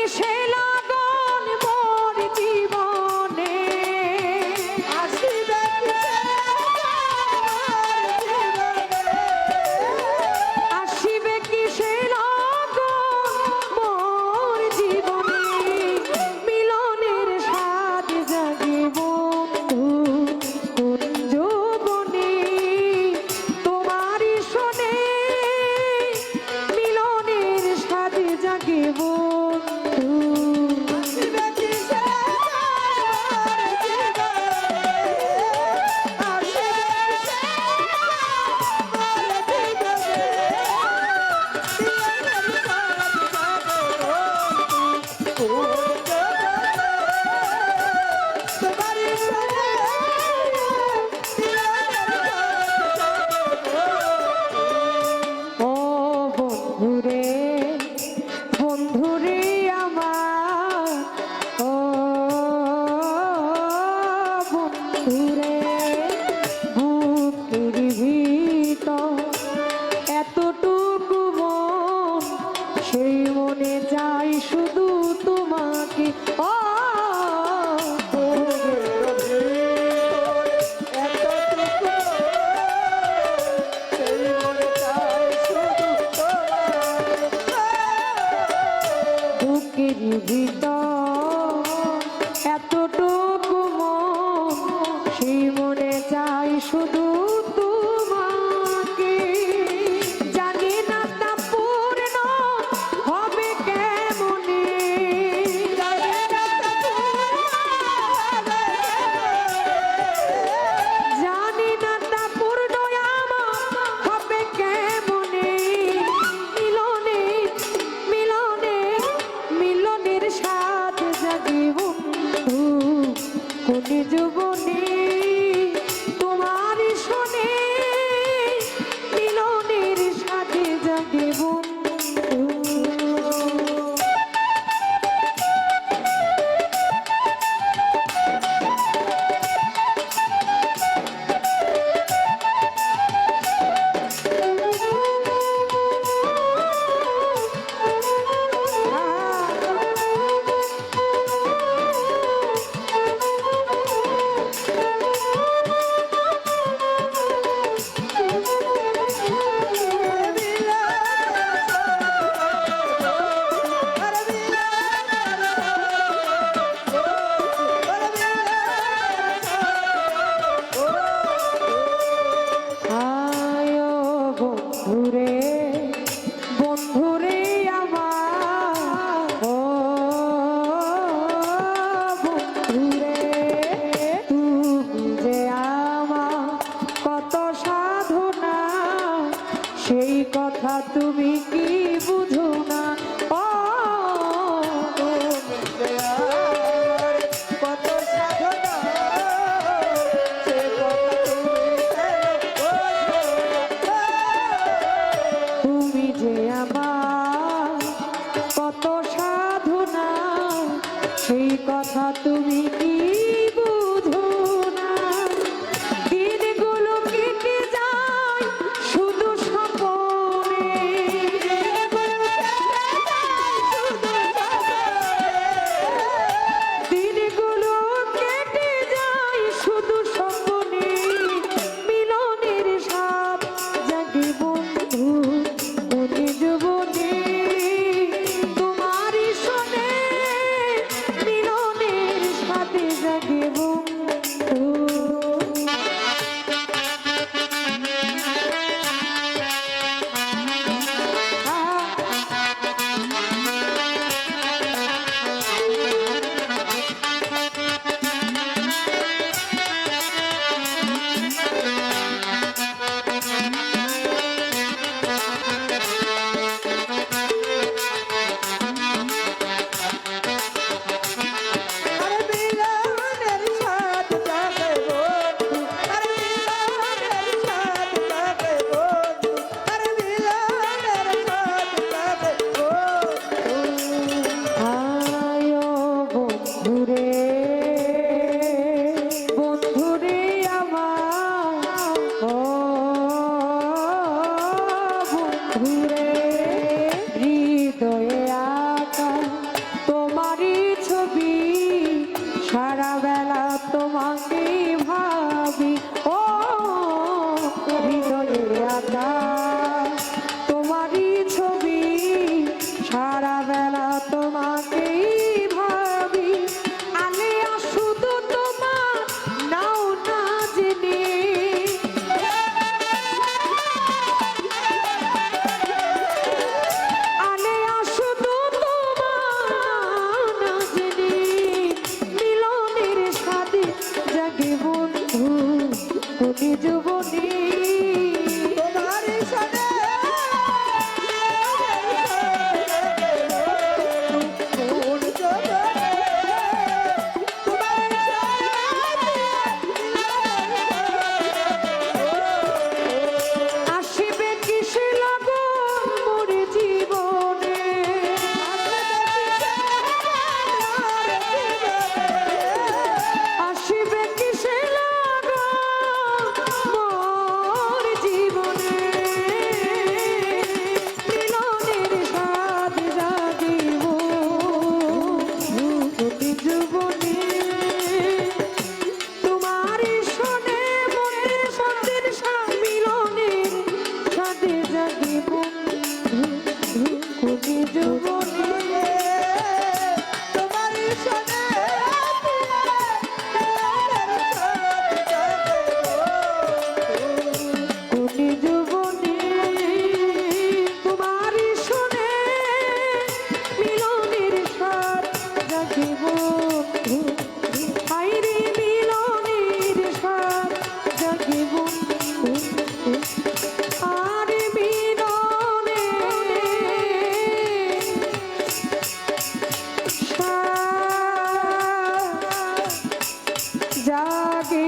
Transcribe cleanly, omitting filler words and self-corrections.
কিসে লাগন মোর জীবনে আসিবে আসিবে কিসে লাগন মোর জীবনে মিলনের স্বাদ জাগে বন্ধু কোন যৌবনে তোমারই শোনে মিলনের স্বাদ জাগে বন্ধু ও বন্ধুরে বন্ধুরে আমার ও বন্ধুরে বুকের ভিতর এতটুকু মন সেই মনে চাই শুধু তোমাকে ও বুকের ভিতর এতটুকু মন সেই মনে চাই শুধু তোমাকে জানি না তা পূর্ণ হবে কেমনে জানি না তা পূর্ণ আমার হবে কেমনে মিলনে মিলনে মিলনের স্বাদ জাগে বন্ধু কোন যৌবনে তোমার শোনে মিলনের স্বাদ জাগে বন্ধু বন্ধুরে বন্ধুরে আমার ও বন্ধুরে তুমি যে আমার কত সাধনা সেই কথা তুমি কি বুঝো না ও কত সাধনা তুমি যে আমার কত সাধনা সেই কথা তুমি কি বুঝো না দিনগুলো কেটে যায় শুধু স্বপ্নে দিনগুলো কেটে যায় শুধু স্বপ্নে মিলনের স্বাদ জাগে বন্ধু কোন যৌবনে তোমারই শোনে মিলনের সাথে জাগে জাগে